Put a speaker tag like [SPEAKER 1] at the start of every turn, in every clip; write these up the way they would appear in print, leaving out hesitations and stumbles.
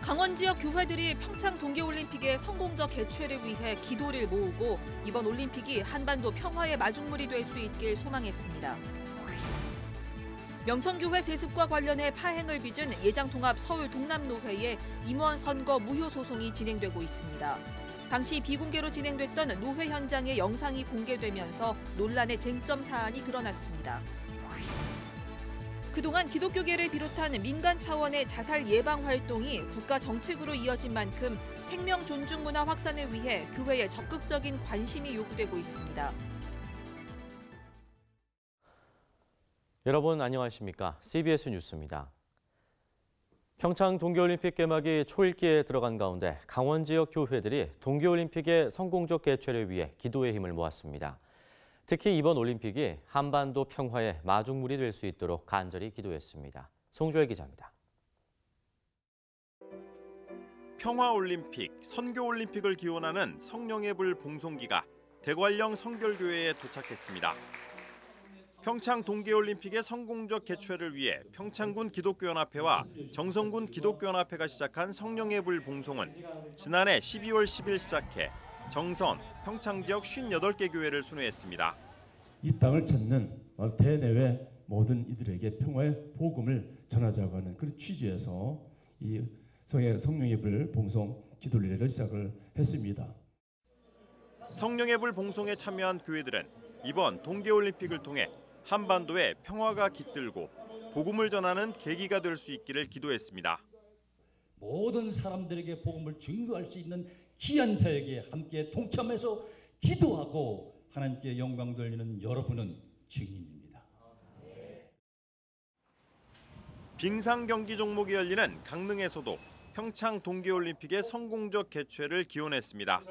[SPEAKER 1] 강원 지역 교회들이 평창 동계올림픽의 성공적 개최를 위해 기도를 모으고 이번 올림픽이 한반도 평화의 마중물이 될 수 있길 소망했습니다. 명성교회 세습과 관련해 파행을 빚은 예장통합 서울 동남노회의 임원 선거 무효 소송이 진행되고 있습니다. 당시 비공개로 진행됐던 노회 현장의 영상이 공개되면서 논란의 쟁점 사안이 드러났습니다. 그동안 기독교계를 비롯한 민간 차원의 자살 예방 활동이 국가 정책으로 이어진 만큼 생명 존중 문화 확산을 위해 교회의 적극적인 관심이 요구되고 있습니다.
[SPEAKER 2] 여러분 안녕하십니까? CBS 뉴스입니다. 평창 동계올림픽 개막이 초읽기에 들어간 가운데 강원 지역 교회들이 동계올림픽의 성공적 개최를 위해 기도의 힘을 모았습니다. 특히 이번 올림픽이 한반도 평화의 마중물이 될 수 있도록 간절히 기도했습니다. 송조혜 기자입니다.
[SPEAKER 3] 평화올림픽, 선교올림픽을 기원하는 성령의 불 봉송기가 대관령 성결교회에 도착했습니다. 평창 동계올림픽의 성공적 개최를 위해 평창군 기독교연합회와 정성군 기독교연합회가 시작한 성령의 불 봉송은 지난해 12월 10일 시작해 정선, 평창 지역 58개 교회를 순회했습니다.
[SPEAKER 4] 이 땅을 찾는 대내외 모든 이들에게 평화의 복음을 전하자고 하는 그런 취지에서 이 성령의 불 봉송 기도리레를 시작을 했습니다.
[SPEAKER 3] 성령의 불 봉송에 참여한 교회들은 이번 동계올림픽을 통해 한반도에 평화가 깃들고 복음을 전하는 계기가 될 수 있기를 기도했습니다.
[SPEAKER 5] 모든 사람들에게 복음을 증거할 수 있는 귀한 사역에 함께 동참해서 기도하고 하나님께 영광 돌리는 여러분은 증인입니다.
[SPEAKER 3] 빙상 경기 종목이 열리는 강릉에서도 평창 동계올림픽의 성공적 개최를 기원했습니다.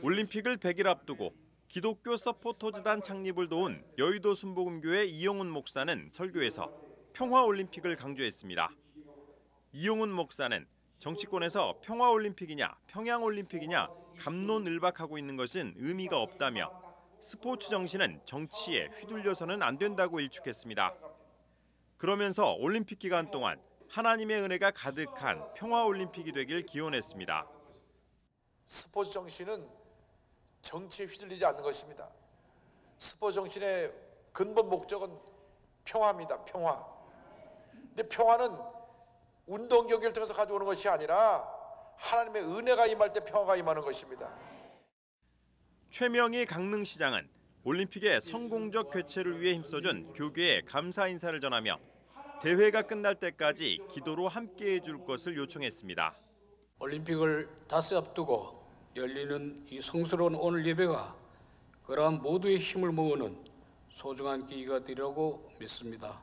[SPEAKER 3] 올림픽을 100일 앞두고 기독교 서포터즈단 창립을 도운 여의도 순복음교회 이용훈 목사는 설교에서 평화올림픽을 강조했습니다. 이용훈 목사는 정치권에서 평화올림픽이냐 평양올림픽이냐 갑론을박하고 있는 것은 의미가 없다며 스포츠 정신은 정치에 휘둘려서는 안 된다고 일축했습니다. 그러면서 올림픽 기간 동안 하나님의 은혜가 가득한 평화올림픽이 되길 기원했습니다.
[SPEAKER 6] 스포츠 정신은 정치에 휘둘리지 않는 것입니다. 스포츠 정신의 근본 목적은 평화입니다. 평화. 근데 평화는 운동 경기를 통해서 가져오는 것이 아니라 하나님의 은혜가 임할 때 평화가 임하는 것입니다.
[SPEAKER 3] 최명희 강릉시장은 올림픽의 성공적 개최를 위해 힘써준 교계에 감사 인사를 전하며 대회가 끝날 때까지 기도로 함께해 줄 것을 요청했습니다.
[SPEAKER 7] 올림픽을 닷새 앞두고 열리는 이 성스러운 오늘 예배가 그러한 모두의 힘을 모으는 소중한 기회가 되리라고 믿습니다.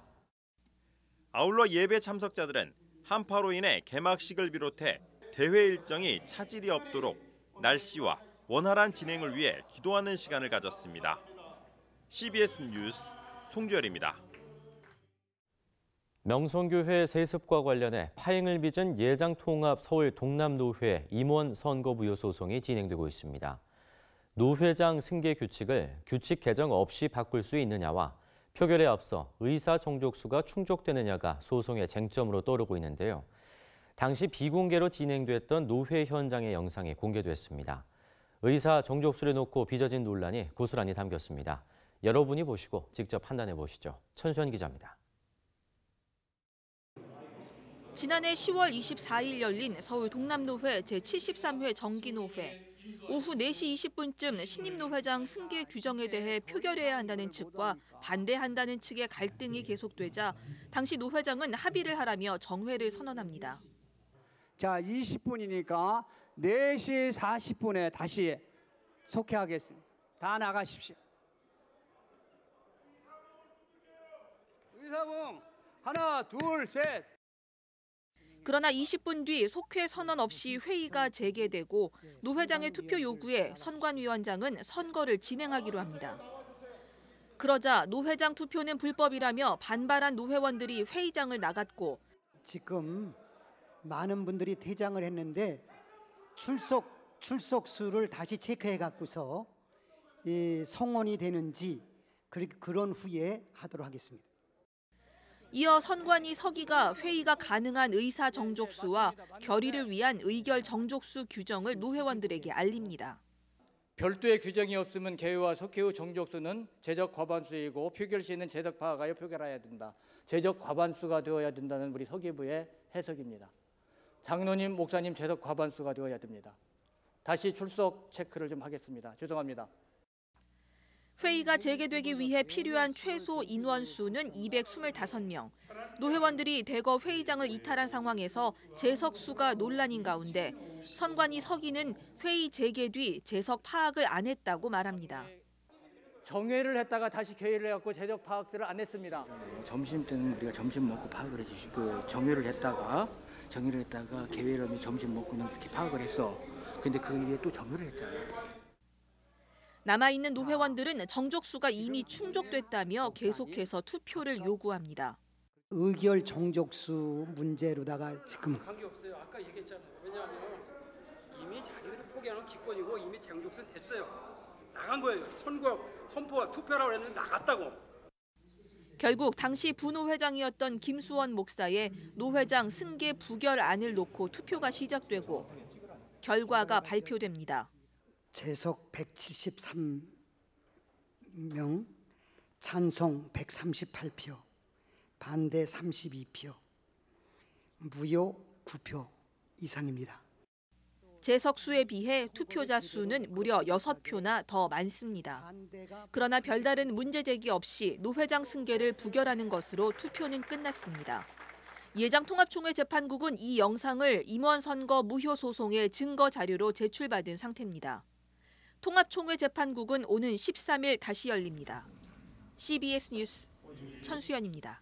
[SPEAKER 3] 아울러 예배 참석자들은 한파로 인해 개막식을 비롯해 대회 일정이 차질이 없도록 날씨와 원활한 진행을 위해 기도하는 시간을 가졌습니다. CBS 뉴스 송주열입니다.
[SPEAKER 2] 명성교회 세습과 관련해 파행을 빚은 예장통합 서울 동남노회 임원 선거 무효 소송이 진행되고 있습니다. 노회장 승계 규칙을 규칙 개정 없이 바꿀 수 있느냐와 표결에 앞서 의사 정족수가 충족되느냐가 소송의 쟁점으로 떠오르고 있는데요. 당시 비공개로 진행됐던 노회 현장의 영상이 공개됐습니다. 의사 정족수를 놓고 빚어진 논란이 고스란히 담겼습니다. 여러분이 보시고 직접 판단해 보시죠. 천수현 기자입니다.
[SPEAKER 1] 지난해 10월 24일 열린 서울 동남노회 제73회 정기노회. 오후 4시 20분쯤 신임 노회장 승계 규정에 대해 표결해야 한다는 측과 반대한다는 측의 갈등이 계속되자 당시 노회장은 합의를 하라며 정회를 선언합니다.
[SPEAKER 8] 자, 20분이니까 4시 40분에 다시 속회하겠습니다. 다 나가십시오. 의사봉 하나, 둘, 셋.
[SPEAKER 1] 그러나 20분 뒤 속회 선언 없이 회의가 재개되고 노 회장의 투표 요구에 선관위원장은 선거를 진행하기로 합니다. 그러자 노 회장 투표는 불법이라며 반발한 노회원들이 회의장을 나갔고
[SPEAKER 9] 지금 많은 분들이 퇴장을 했는데 출석 수를 다시 체크해 갖고서 성원이 되는지 그런 후에 하도록 하겠습니다.
[SPEAKER 1] 이어 선관위 서기가 회의가 가능한 의사 정족수와 결의를 위한 의결 정족수 규정을 노회원들에게 알립니다.
[SPEAKER 10] 별도의 규정이 없으면 개회와 속회 후 정족수는 제적 과반수이고 표결 시에는 제적 파악하여 표결해야 된다. 제적 과반수가 되어야 된다는 우리 서기부의 해석입니다. 장로님, 목사님 제적 과반수가 되어야 됩니다. 다시 출석 체크를 좀 하겠습니다. 죄송합니다.
[SPEAKER 1] 회의가 재개되기 위해 필요한 최소 인원수는 225명. 노회원들이 대거 회의장을 이탈한 상황에서 재석수가 논란인 가운데 선관위 서기는 회의 재개 뒤 재석 파악을 안 했다고 말합니다.
[SPEAKER 10] 정회를 했다가 다시 개회를 해갖고 제적 파악들을 안 했습니다. 점심 때는 우리가 점심 먹고 파악을 해주시고 정회를 했다가 개회를 하면 점심 먹고는 이렇게 파악을 했어. 근데 그 일에 또 정회를 했잖아요.
[SPEAKER 1] 남아있는 노회원들은 정족수가 이미 충족됐다며 계속해서 투표를 요구합니다.
[SPEAKER 9] 의결 정족수 문제로다가 지금
[SPEAKER 8] 관계없어요. 아까 얘기했잖아요. 왜냐하면 이미 자기들이 포기하는 기권이고 이미 정족수는 됐어요. 나간 거예요. 선포와 투표라고 했는데 나갔다고.
[SPEAKER 1] 결국 당시 부노회장이었던 김수원 목사의 노회장 승계 부결안을 놓고 투표가 시작되고 결과가 발표됩니다.
[SPEAKER 9] 재석 173명, 찬성 138표, 반대 32표, 무효 9표 이상입니다.
[SPEAKER 1] 재석수에 비해 투표자 수는 무려 6표나 더 많습니다. 그러나 별다른 문제 제기 없이 노회장 승계를 부결하는 것으로 투표는 끝났습니다. 예장통합총회 재판국은 이 영상을 임원 선거 무효 소송의 증거 자료로 제출받은 상태입니다. 통합총회 재판국은 오는 13일 다시 열립니다. CBS 뉴스 천수연입니다.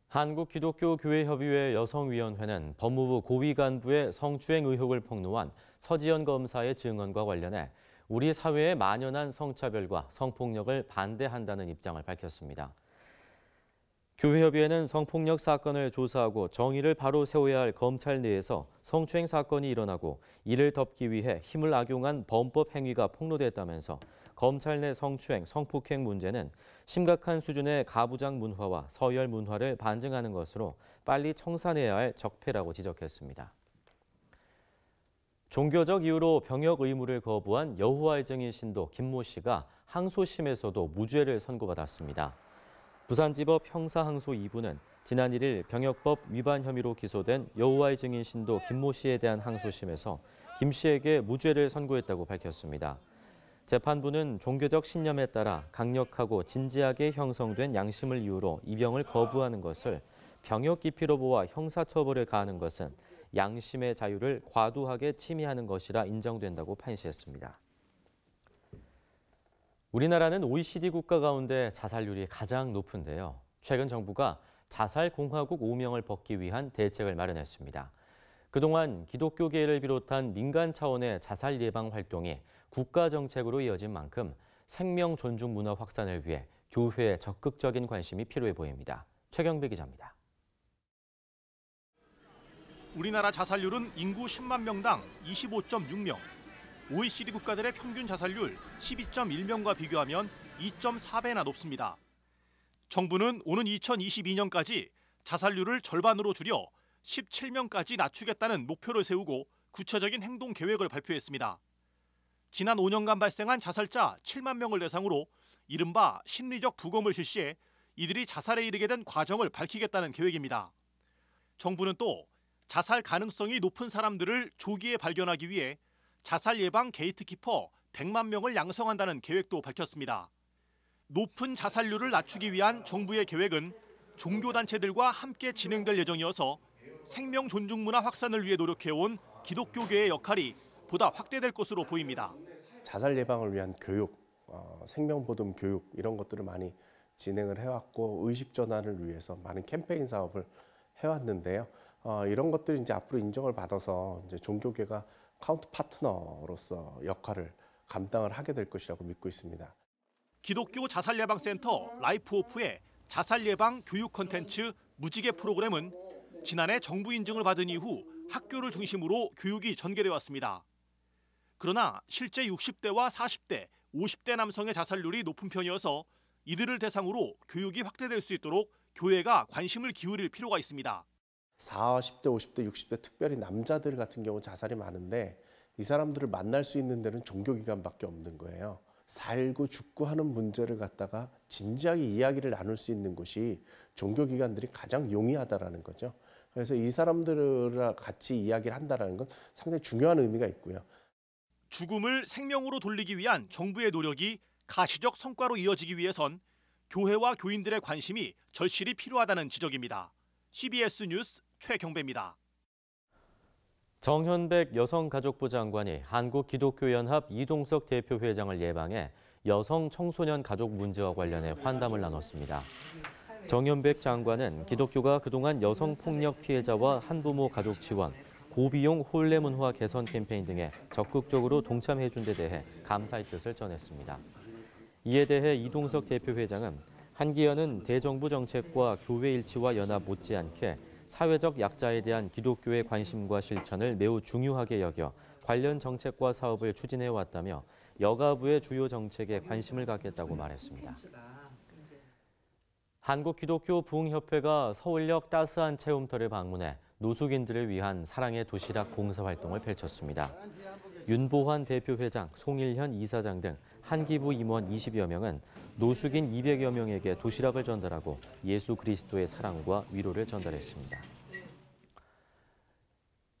[SPEAKER 2] 한국기독교교회협의회 여성위원회는 법무부 고위 간부의 성추행 의혹을 폭로한 서지현 검사의 증언과 관련해 우리 사회에 만연한 성차별과 성폭력을 반대한다는 입장을 밝혔습니다. 교회협의회는 성폭력 사건을 조사하고 정의를 바로 세워야 할 검찰 내에서 성추행 사건이 일어나고 이를 덮기 위해 힘을 악용한 범법 행위가 폭로됐다면서 검찰 내 성추행, 성폭행 문제는 심각한 수준의 가부장 문화와 서열 문화를 반증하는 것으로 빨리 청산해야 할 적폐라고 지적했습니다. 종교적 이유로 병역 의무를 거부한 여호와의 증인 신도 김모 씨가 항소심에서도 무죄를 선고받았습니다. 부산지법 형사항소 2부는 지난 1일 병역법 위반 혐의로 기소된 여호와의 증인 신도 김모 씨에 대한 항소심에서 김 씨에게 무죄를 선고했다고 밝혔습니다. 재판부는 종교적 신념에 따라 강력하고 진지하게 형성된 양심을 이유로 입영을 거부하는 것을 병역 기피로 보아 형사처벌을 가하는 것은 양심의 자유를 과도하게 침해하는 것이라 인정된다고 판시했습니다. 우리나라는 OECD 국가 가운데 자살률이 가장 높은데요. 최근 정부가 자살공화국 오명을 벗기 위한 대책을 마련했습니다. 그동안 기독교계를 비롯한 민간 차원의 자살 예방 활동이 국가 정책으로 이어진 만큼 생명 존중 문화 확산을 위해 교회의 적극적인 관심이 필요해 보입니다. 최경배 기자입니다.
[SPEAKER 11] 우리나라 자살률은 인구 10만 명당 25.6명. OECD 국가들의 평균 자살률 12.1명과 비교하면 2.4배나 높습니다. 정부는 오는 2022년까지 자살률을 절반으로 줄여 17명까지 낮추겠다는 목표를 세우고 구체적인 행동 계획을 발표했습니다. 지난 5년간 발생한 자살자 7만 명을 대상으로 이른바 심리적 부검을 실시해 이들이 자살에 이르게 된 과정을 밝히겠다는 계획입니다. 정부는 또 자살 가능성이 높은 사람들을 조기에 발견하기 위해 자살 예방 게이트키퍼 100만 명을 양성한다는 계획도 밝혔습니다. 높은 자살률을 낮추기 위한 정부의 계획은 종교단체들과 함께 진행될 예정이어서 생명 존중 문화 확산을 위해 노력해온 기독교계의 역할이 보다 확대될 것으로 보입니다.
[SPEAKER 12] 자살 예방을 위한 교육, 생명보듬 교육 이런 것들을 많이 진행을 해왔고 의식 전환을 위해서 많은 캠페인 사업을 해왔는데요. 이런 것들이 이제 앞으로 인정을 받아서 이제 종교계가 카운트 파트너로서 역할을 감당을 하게 될 것이라고 믿고 있습니다.
[SPEAKER 11] 기독교 자살예방센터 라이프오프의 자살예방 교육 콘텐츠 무지개 프로그램은 지난해 정부 인증을 받은 이후 학교를 중심으로 교육이 전개돼 왔습니다. 그러나 실제 60대와 40대, 50대 남성의 자살률이 높은 편이어서 이들을 대상으로 교육이 확대될 수 있도록 교회가 관심을 기울일 필요가 있습니다.
[SPEAKER 12] 40대, 50대, 60대 특별히 남자들 같은 경우 자살이 많은데 이 사람들을 만날 수 있는 데는 종교기관밖에 없는 거예요. 살고 죽고 하는 문제를 갖다가 진지하게 이야기를 나눌 수 있는 곳이 종교기관들이 가장 용이하다라는 거죠. 그래서 이 사람들과 같이 이야기를 한다는 건 상당히 중요한 의미가 있고요.
[SPEAKER 11] 죽음을 생명으로 돌리기 위한 정부의 노력이 가시적 성과로 이어지기 위해선 교회와 교인들의 관심이 절실히 필요하다는 지적입니다. CBS 뉴스 최경배입니다.
[SPEAKER 2] 정현백 여성가족부 장관이 한국기독교연합 이동석 대표회장을 예방해 여성 청소년 가족 문제와 관련해 환담을 나눴습니다. 정현백 장관은 기독교가 그동안 여성폭력 피해자와 한부모 가족 지원, 고비용 혼례 문화 개선 캠페인 등에 적극적으로 동참해 준 데 대해 감사의 뜻을 전했습니다. 이에 대해 이동석 대표회장은 한기연은 대정부 정책과 교회 일치와 연합 못지않게 사회적 약자에 대한 기독교의 관심과 실천을 매우 중요하게 여겨 관련 정책과 사업을 추진해 왔다며 여가부의 주요 정책에 관심을 갖겠다고 말했습니다. 한국기독교 부흥협회가 서울역 따스한 체험터를 방문해 노숙인들을 위한 사랑의 도시락 봉사활동을 펼쳤습니다. 윤보환 대표회장, 송일현 이사장 등 한기부 임원 20여 명은 노숙인 200여 명에게 도시락을 전달하고 예수 그리스도의 사랑과 위로를 전달했습니다.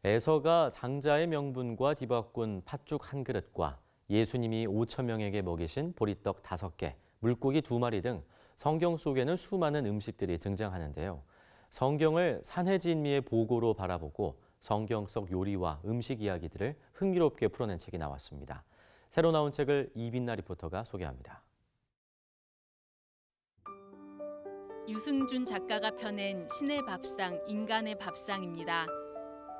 [SPEAKER 2] 에서가 장자의 명분과 뒤바꾼 팥죽 한 그릇과 예수님이 5천 명에게 먹이신 보리떡 5개, 물고기 2마리 등 성경 속에는 수많은 음식들이 등장하는데요. 성경을 산해진미의 보고로 바라보고 성경 속 요리와 음식 이야기들을 흥미롭게 풀어낸 책이 나왔습니다. 새로 나온 책을 이빈나 리포터가 소개합니다.
[SPEAKER 13] 유승준 작가가 펴낸 신의 밥상, 인간의 밥상입니다.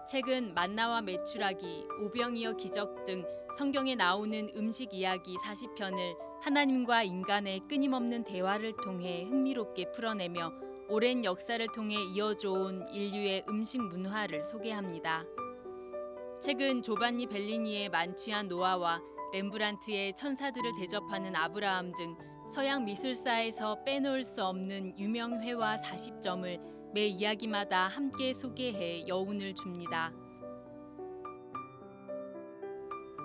[SPEAKER 13] 책은 만나와 메추라기, 오병이어 기적 등 성경에 나오는 음식 이야기 40편을 하나님과 인간의 끊임없는 대화를 통해 흥미롭게 풀어내며 오랜 역사를 통해 이어져 온 인류의 음식 문화를 소개합니다. 책은 조반니 벨리니의 만취한 노아와 렘브란트의 천사들을 대접하는 아브라함 등 서양 미술사에서 빼놓을 수 없는 유명 회화 40점을 매 이야기마다 함께 소개해 여운을 줍니다.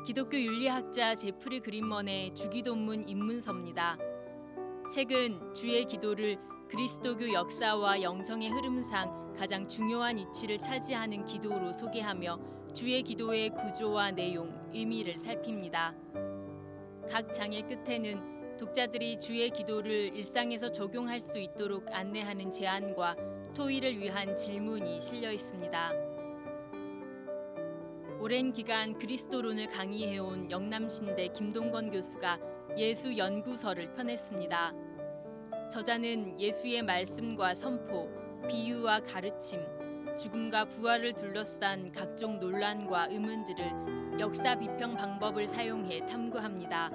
[SPEAKER 13] 기독교 윤리학자 제프리 그린먼의 주기도문 입문서입니다. 책은 주의 기도를 그리스도교 역사와 영성의 흐름상 가장 중요한 위치를 차지하는 기도로 소개하며 주의 기도의 구조와 내용, 의미를 살핍니다. 각 장의 끝에는 독자들이 주의 기도를 일상에서 적용할 수 있도록 안내하는 제안과 토의를 위한 질문이 실려 있습니다. 오랜 기간 그리스도론을 강의해온 영남신대 김동건 교수가 예수 연구서를 펴냈습니다. 저자는 예수의 말씀과 선포, 비유와 가르침, 죽음과 부활을 둘러싼 각종 논란과 의문들을 역사 비평 방법을 사용해 탐구합니다.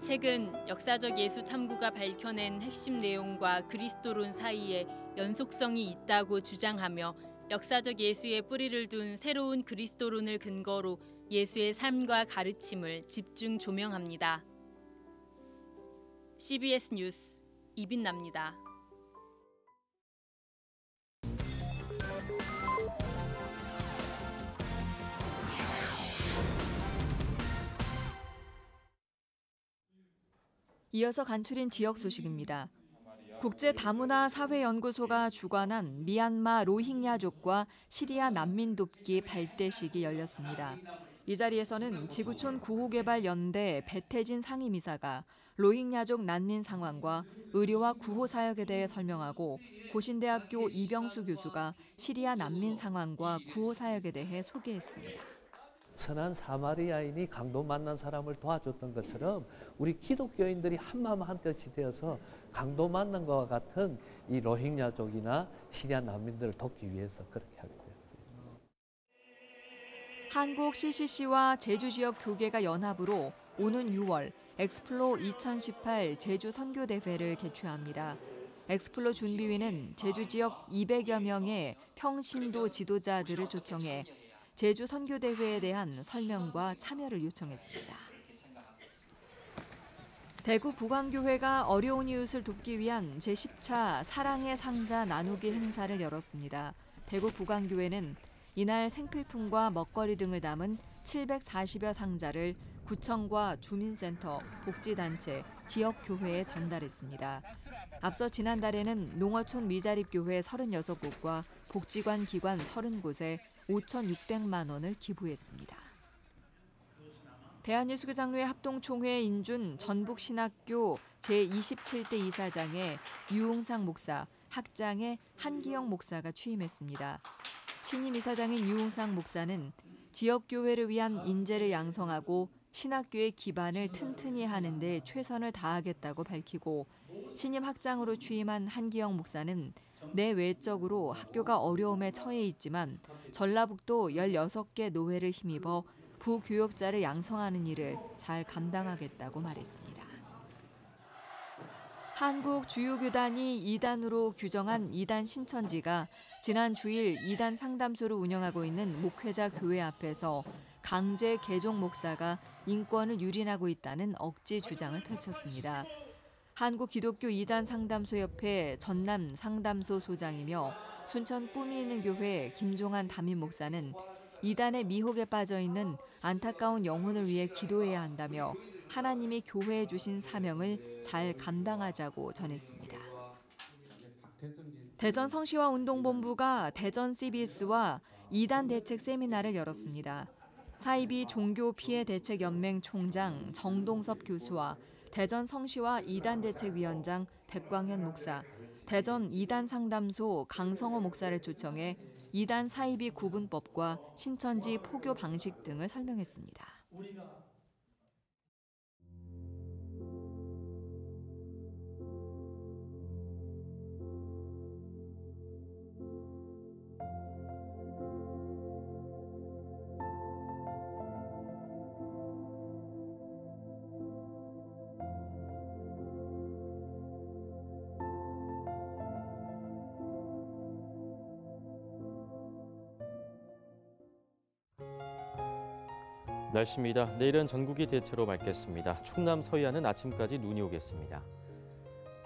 [SPEAKER 13] 책은 역사적 예수 탐구가 밝혀낸 핵심 내용과 그리스도론 사이에 연속성이 있다고 주장하며 역사적 예수의 뿌리를 둔 새로운 그리스도론을 근거로 예수의 삶과 가르침을 집중 조명합니다. CBS 뉴스 이빈나입니다.
[SPEAKER 14] 이어서 간추린 지역 소식입니다. 국제다문화 사회연구소가 주관한 미얀마 로힝야족과 시리아 난민 돕기 발대식이 열렸습니다. 이 자리에서는 지구촌 구호개발연대 배태진 상임이사가 로힝야족 난민 상황과 의료와 구호 사역에 대해 설명하고 고신대학교 이병수 교수가 시리아 난민 상황과 구호 사역에 대해 소개했습니다.
[SPEAKER 15] 선한 사마리아인이 강도 만난 사람을 도와줬던 것처럼 우리 기독교인들이 한마음 한뜻이 되어서 강도 만난 것과 같은 이 로힝야족이나 시리아 난민들을 돕기 위해서 그렇게 하게 되었어요.
[SPEAKER 14] 한국 CCC와 제주 지역 교계가 연합으로 오는 6월 엑스플로 2018 제주 선교대회를 개최합니다. 엑스플로 준비위는 제주 지역 200여 명의 평신도 지도자들을 초청해 제주 선교대회에 대한 설명과 참여를 요청했습니다. 대구 부광교회가 어려운 이웃을 돕기 위한 제10차 사랑의 상자 나누기 행사를 열었습니다. 대구 부광교회는 이날 생필품과 먹거리 등을 담은 740여 상자를 구청과 주민센터, 복지단체, 지역교회에 전달했습니다. 앞서 지난달에는 농어촌 미자립교회 36곳과 복지관 기관 30곳에 5,600만 원을 기부했습니다. 대한예수교 장로회 합동총회 인준 전북신학교 제27대 이사장에 유웅상 목사, 학장에 한기영 목사가 취임했습니다. 신임 이사장인 유웅상 목사는 지역교회를 위한 인재를 양성하고 신학교의 기반을 튼튼히 하는 데 최선을 다하겠다고 밝히고 신임 학장으로 취임한 한기영 목사는 내외적으로 학교가 어려움에 처해 있지만 전라북도 16개 노회를 힘입어 부교역자를 양성하는 일을 잘 감당하겠다고 말했습니다. 한국 주요교단이 2단으로 규정한 2단 신천지가 지난 주일 2단 상담소를 운영하고 있는 목회자 교회 앞에서 강제 개종 목사가 인권을 유린하고 있다는 억지 주장을 펼쳤습니다. 한국기독교 2단 상담소협회 전남 상담소 소장이며 순천 꿈이 있는 교회 김종환 담임 목사는 2단의 미혹에 빠져 있는 안타까운 영혼을 위해 기도해야 한다며 하나님이 교회에 주신 사명을 잘 감당하자고 전했습니다. 대전 성시화 운동본부가 대전 CBS와 2단 대책 세미나를 열었습니다. 사이비 종교 피해 대책 연맹 총장 정동섭 교수와 대전 성시화 2단 대책위원장 백광현 목사, 대전 2단 상담소 강성호 목사를 초청해 2단 사이비 구분법과 신천지 포교 방식 등을 설명했습니다.
[SPEAKER 2] 날씨입니다. 내일은 전국이 대체로 맑겠습니다. 충남 서해안은 아침까지 눈이 오겠습니다.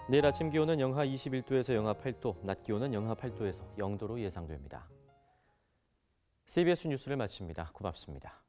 [SPEAKER 2] 내일 아침 기온은 영하 21도에서 영하 8도, 낮 기온은 영하 8도에서 0도로 예상됩니다. CBS 뉴스를 마칩니다. 고맙습니다.